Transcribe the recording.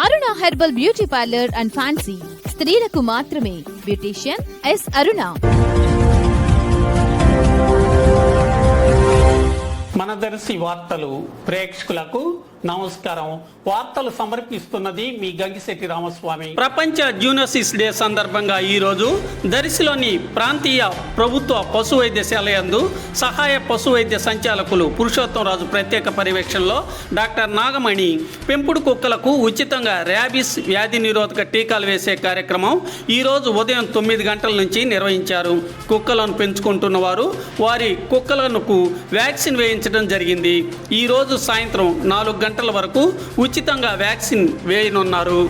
Aruna herbal beauty parlour and fancy స్త్రీలకు మాత్రమే. Beautician yes అరుణ. మన దర్శి వార్తలు ప్రేక్షకులకు నమస్కారం. వార్తలు సమర్పిస్తున్నది మీ గంగిశెట్టి రామస్వామి. ప్రపంచ జూనోసిస్ డే సందర్భంగా ఈరోజు దర్శిలోని ప్రాంతీయ ప్రభుత్వ పశు వైద్యశాల యందు సహాయ పశు వైద్య సంచాలకులు పురుషోత్తం రాజు ప్రత్యేక పర్యవేక్షణలో డాక్టర్ నాగమణి పెంపుడు కుక్కలకు ఉచితంగా ర్యాబిస్ వ్యాధి నిరోధక టీకాలు వేసే కార్యక్రమం ఈరోజు ఉదయం 9 గంటల నుంచి నిర్వహించారు. కుక్కలను పెంచుకుంటున్న వారు వారి కుక్కలకు వ్యాక్సిన్ వేయించడం జరిగింది. ఈరోజు సాయంత్రం 4 గంటల వరకు ఉచితంగా వ్యాక్సిన్ వేయనున్నారు.